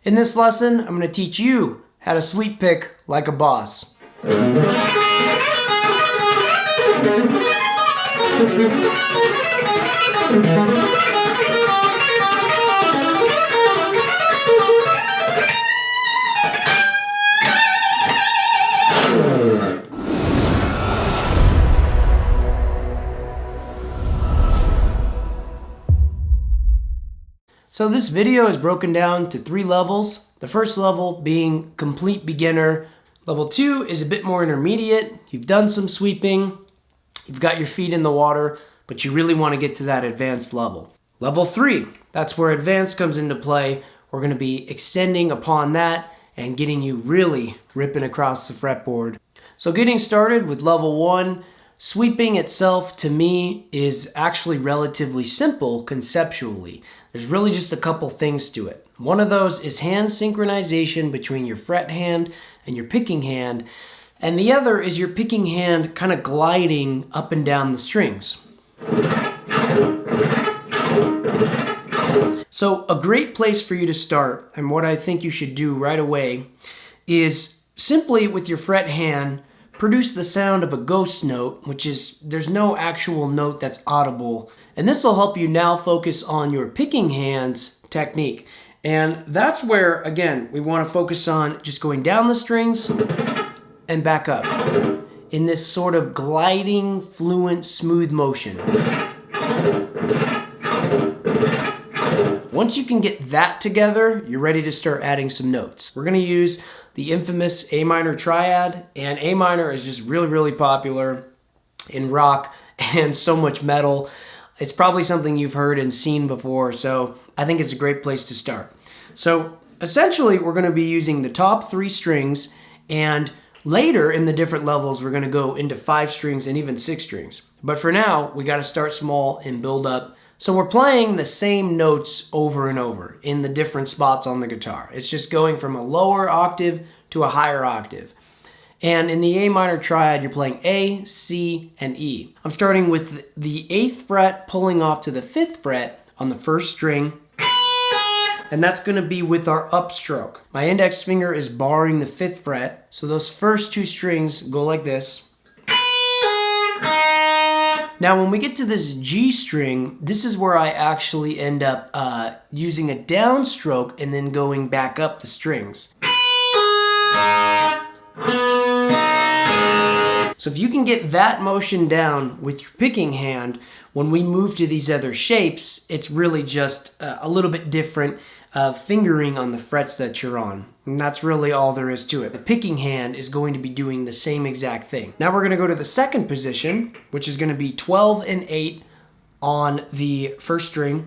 In this lesson, I'm going to teach you how to sweep pick like a boss. So this video is broken down to 3 levels. The first level being complete beginner. Level 2 is a bit more intermediate. You've done some sweeping, you've got your feet in the water, but you really want to get to that advanced level. Level 3, that's where advanced comes into play. We're going to be extending upon that and getting you really ripping across the fretboard. So getting started with level 1, sweeping itself to me is actually relatively simple conceptually. There's really just a couple things to it. One of those is hand synchronization between your fret hand and your picking hand, and the other is your picking hand kind of gliding up and down the strings. So a great place for you to start, and what I think you should do right away, is simply with your fret hand produce the sound of a ghost note, which is there's no actual note that's audible. And this will help you now focus on your picking hands technique. And that's where, again, we want to focus on just going down the strings and back up in this sort of gliding, fluent, smooth motion. Once you can get that together, you're ready to start adding some notes. We're going to use the infamous A minor triad, and A minor is just really popular in rock and so much metal. It's probably something you've heard and seen before, so I think it's a great place to start. So essentially, we're going to be using the top 3 strings, and later in the different levels, we're going to go into 5 strings and even 6 strings. But for now, we got to start small and build up. So we're playing the same notes over and over in the different spots on the guitar. It's just going from a lower octave to a higher octave. And in the A minor triad, you're playing A, C, and E. I'm starting with the 8th fret pulling off to the 5th fret on the 1st string. And that's going to be with our upstroke. My index finger is barring the 5th fret. So those first 2 strings go like this. Now when we get to this G string, this is where I actually end up using a downstroke and then going back up the strings. So if you can get that motion down with your picking hand, when we move to these other shapes, it's really just a little bit different fingering on the frets that you're on. And that's really all there is to it. The picking hand is going to be doing the same exact thing. Now we're going to go to the second position, which is going to be 12 and 8 on the 1st string,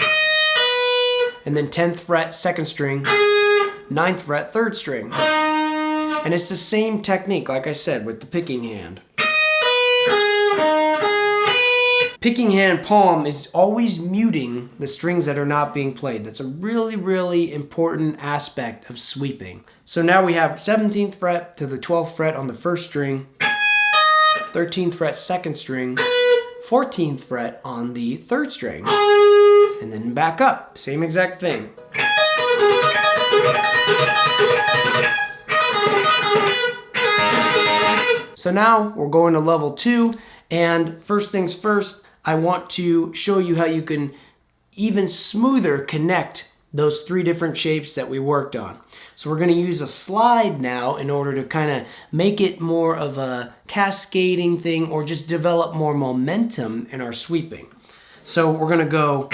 and then 10th fret, 2nd string, 9th fret, 3rd string. And it's the same technique, like I said, with the picking hand. Picking hand palm is always muting the strings that are not being played. That's a really important aspect of sweeping. So now we have 17th fret to the 12th fret on the 1st string, 13th fret 2nd string, 14th fret on the 3rd string, and then back up, same exact thing. So now we're going to level 2, and first things first, I want to show you how you can even smoother connect those 3 different shapes that we worked on. So we're going to use a slide now in order to kind of make it more of a cascading thing or just develop more momentum in our sweeping. So we're going to go.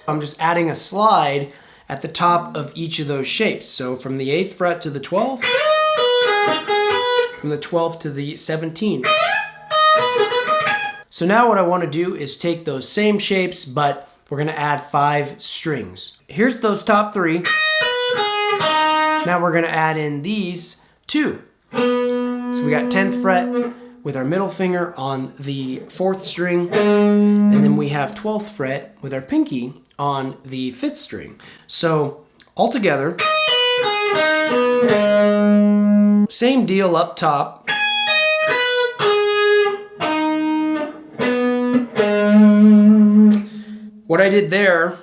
I'm just adding a slide at the top of each of those shapes. So from the 8th fret to the 12th, from the 12th to the 17th. So now what I want to do is take those same shapes, but we're going to add 5 strings. Here's those top 3. Now we're going to add in these 2. So we got 10th fret with our middle finger on the 4th string, and then we have 12th fret with our pinky on the 5th string. So all together, same deal up top. What I did there,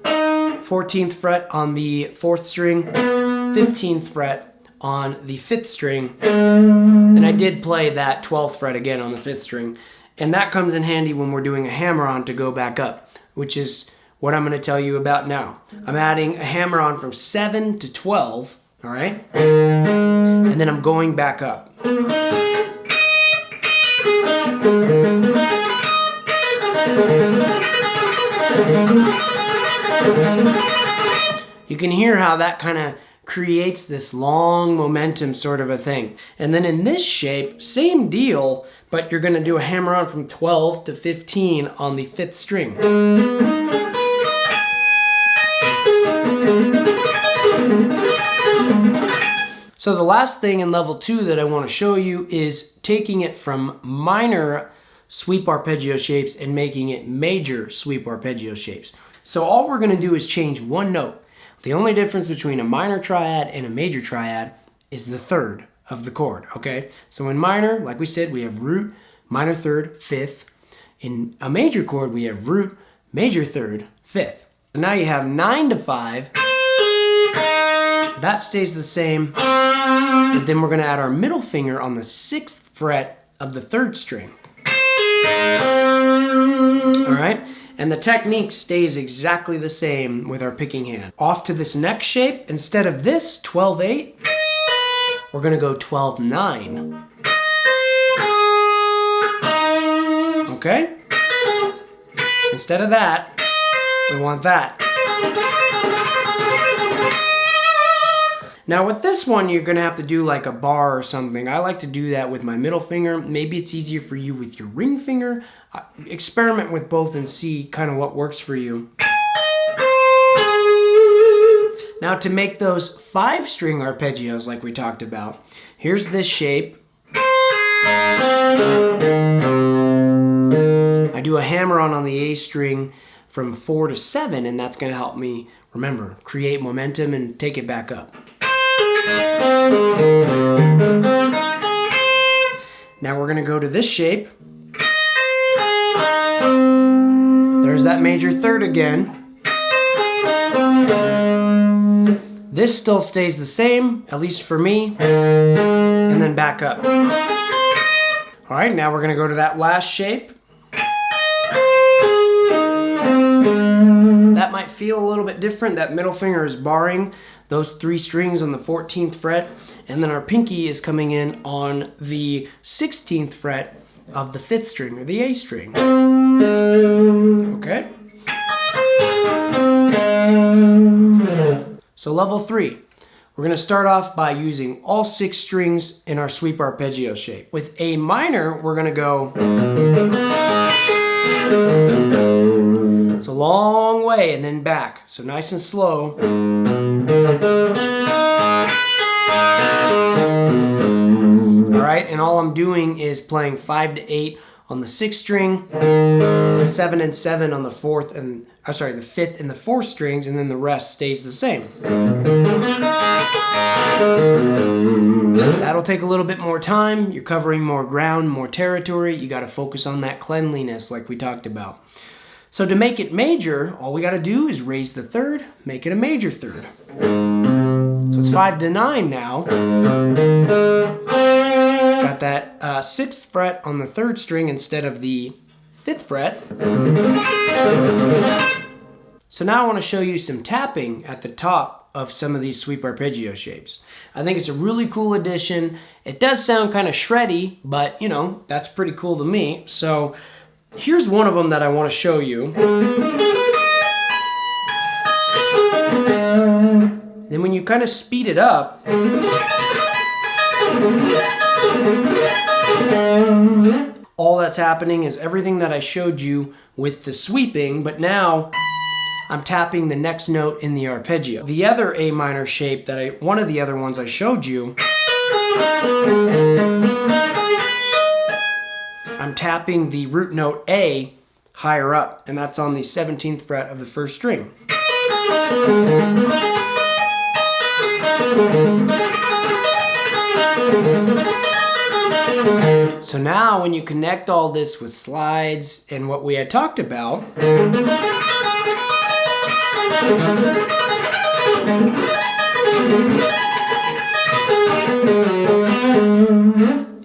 14th fret on the 4th string, 15th fret on the 5th string, and I did play that 12th fret again on the 5th string, and that comes in handy when we're doing a hammer-on to go back up, which is what I'm going to tell you about now. I'm adding a hammer-on from 7 to 12, all right? And then I'm going back up. You can hear how that kind of creates this long momentum sort of a thing. And then in this shape, same deal, but you're going to do a hammer-on from 12 to 15 on the 5th string. So the last thing in level 2 that I want to show you is taking it from minor sweep arpeggio shapes and making it major sweep arpeggio shapes. So all we're going to do is change one note. The only difference between a minor triad and a major triad is the third of the chord, okay? So in minor, like we said, we have root, minor third, fifth. In a major chord, we have root, major third, fifth. So now you have 9 to 5. That stays the same, but then we're going to add our middle finger on the 6th fret of the 3rd string. All right? And the technique stays exactly the same with our picking hand. Off to this next shape, instead of this 12-8, we're going to go 12-9. Okay? Instead of that, we want that. Now with this one, you're going to have to do like a bar or something. I like to do that with my middle finger. Maybe it's easier for you with your ring finger. Experiment with both and see kind of what works for you. Now to make those 5-string arpeggios like we talked about, here's this shape. I do a hammer-on the A string from 4 to 7, and that's going to help me, remember, create momentum and take it back up. Now we're going to go to this shape. There's that major third again. This still stays the same, at least for me, and then back up. All right, now we're going to go to that last shape. That might feel a little bit different. That middle finger is barring those 3 strings on the 14th fret, and then our pinky is coming in on the 16th fret of the 5th string, or the A string. Okay? So level 3, we're going to start off by using all 6 strings in our sweep arpeggio shape. With A minor, we're going to go... It's a long way and then back, so nice and slow. Alright, and all I'm doing is playing 5 to 8 on the 6th string, 7 and 7 on the 4th and, the 5th and the 4th strings, and then the rest stays the same. That'll take a little bit more time. You're covering more ground, more territory. You got to focus on that cleanliness like we talked about. So to make it major, all we got to do is raise the third, make it a major third. So it's 5 to 9 now. Got that 6th fret on the 3rd string instead of the 5th fret. So now I want to show you some tapping at the top of some of these sweep arpeggio shapes. I think it's a really cool addition. It does sound kind of shreddy, but you know, that's pretty cool to me. So here's one of them that I want to show you. Then when you kind of speed it up, all that's happening is everything that I showed you with the sweeping, but now I'm tapping the next note in the arpeggio. The other A minor shape that one of the other ones I showed you, I'm tapping the root note A higher up, and that's on the 17th fret of the 1st string. So So now when you connect all this with slides and what we had talked about,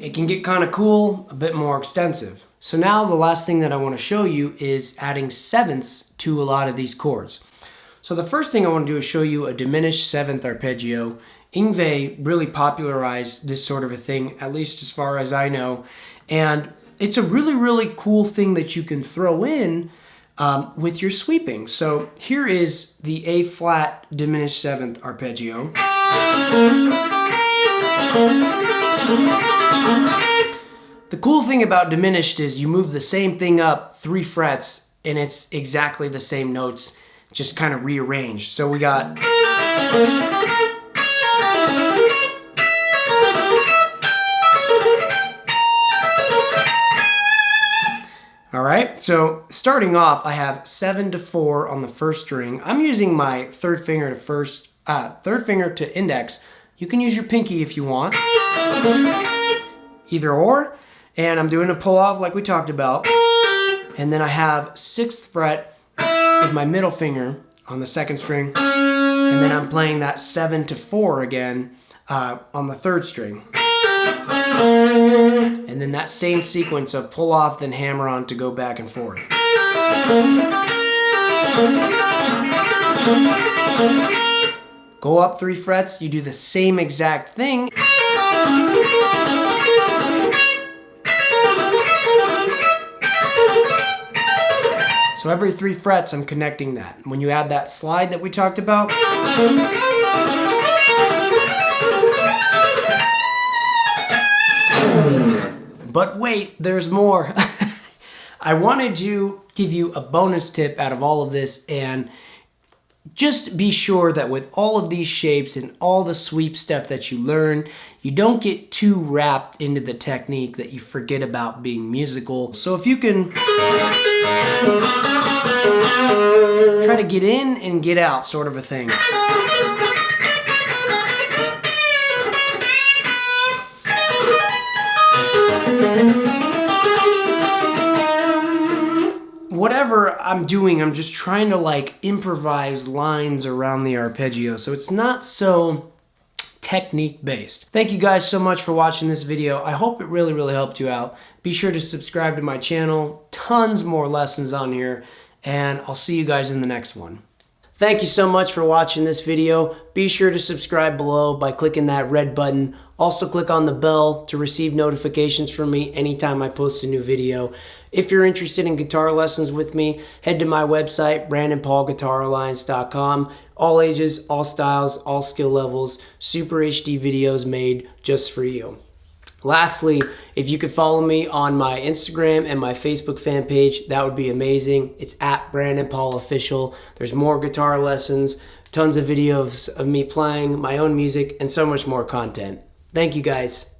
it can get kind of cool, a bit more extensive. So now the last thing that I want to show you is adding sevenths to a lot of these chords. So the first thing I want to do is show you a diminished seventh arpeggio. Yngwie really popularized this sort of a thing, at least as far as I know. And it's a really, really cool thing that you can throw in with your sweeping. So here is the A flat diminished seventh arpeggio. The cool thing about diminished is you move the same thing up 3 frets and it's exactly the same notes, just kind of rearranged. So we got... All right, so starting off, I have 7 to 4 on the first string. I'm using my third finger to index. You can use your pinky if you want, either or. And I'm doing a pull off like we talked about. And then I have 6th fret with my middle finger on the second string. And then I'm playing that 7 to 4 again on the third string. And then that same sequence of pull off, then hammer on to go back and forth. Go up 3 frets, you do the same exact thing. So every 3 frets, I'm connecting that. When you add that slide that we talked about, but wait, there's more. I wanted to give you a bonus tip out of all of this, and just be sure that with all of these shapes and all the sweep stuff that you learn, you don't get too wrapped into the technique that you forget about being musical. So if you can try to get in and get out, sort of a thing. Whatever I'm doing, I'm just trying to like improvise lines around the arpeggio, so it's not so technique based. Thank you guys so much for watching this video. I hope it really, really helped you out. Be sure to subscribe to my channel. Tons more lessons on here, and I'll see you guys in the next one. Thank you so much for watching this video. Be sure to subscribe below by clicking that red button. Also click on the bell to receive notifications from me anytime I post a new video. If you're interested in guitar lessons with me, head to my website, BrandonPaulGuitarAlliance.com. All ages, all styles, all skill levels, super HD videos made just for you. Lastly, if you could follow me on my Instagram and my Facebook fan page, that would be amazing. It's at BrandonPaulOfficial. There's more guitar lessons, tons of videos of me playing, my own music, and so much more content. Thank you guys.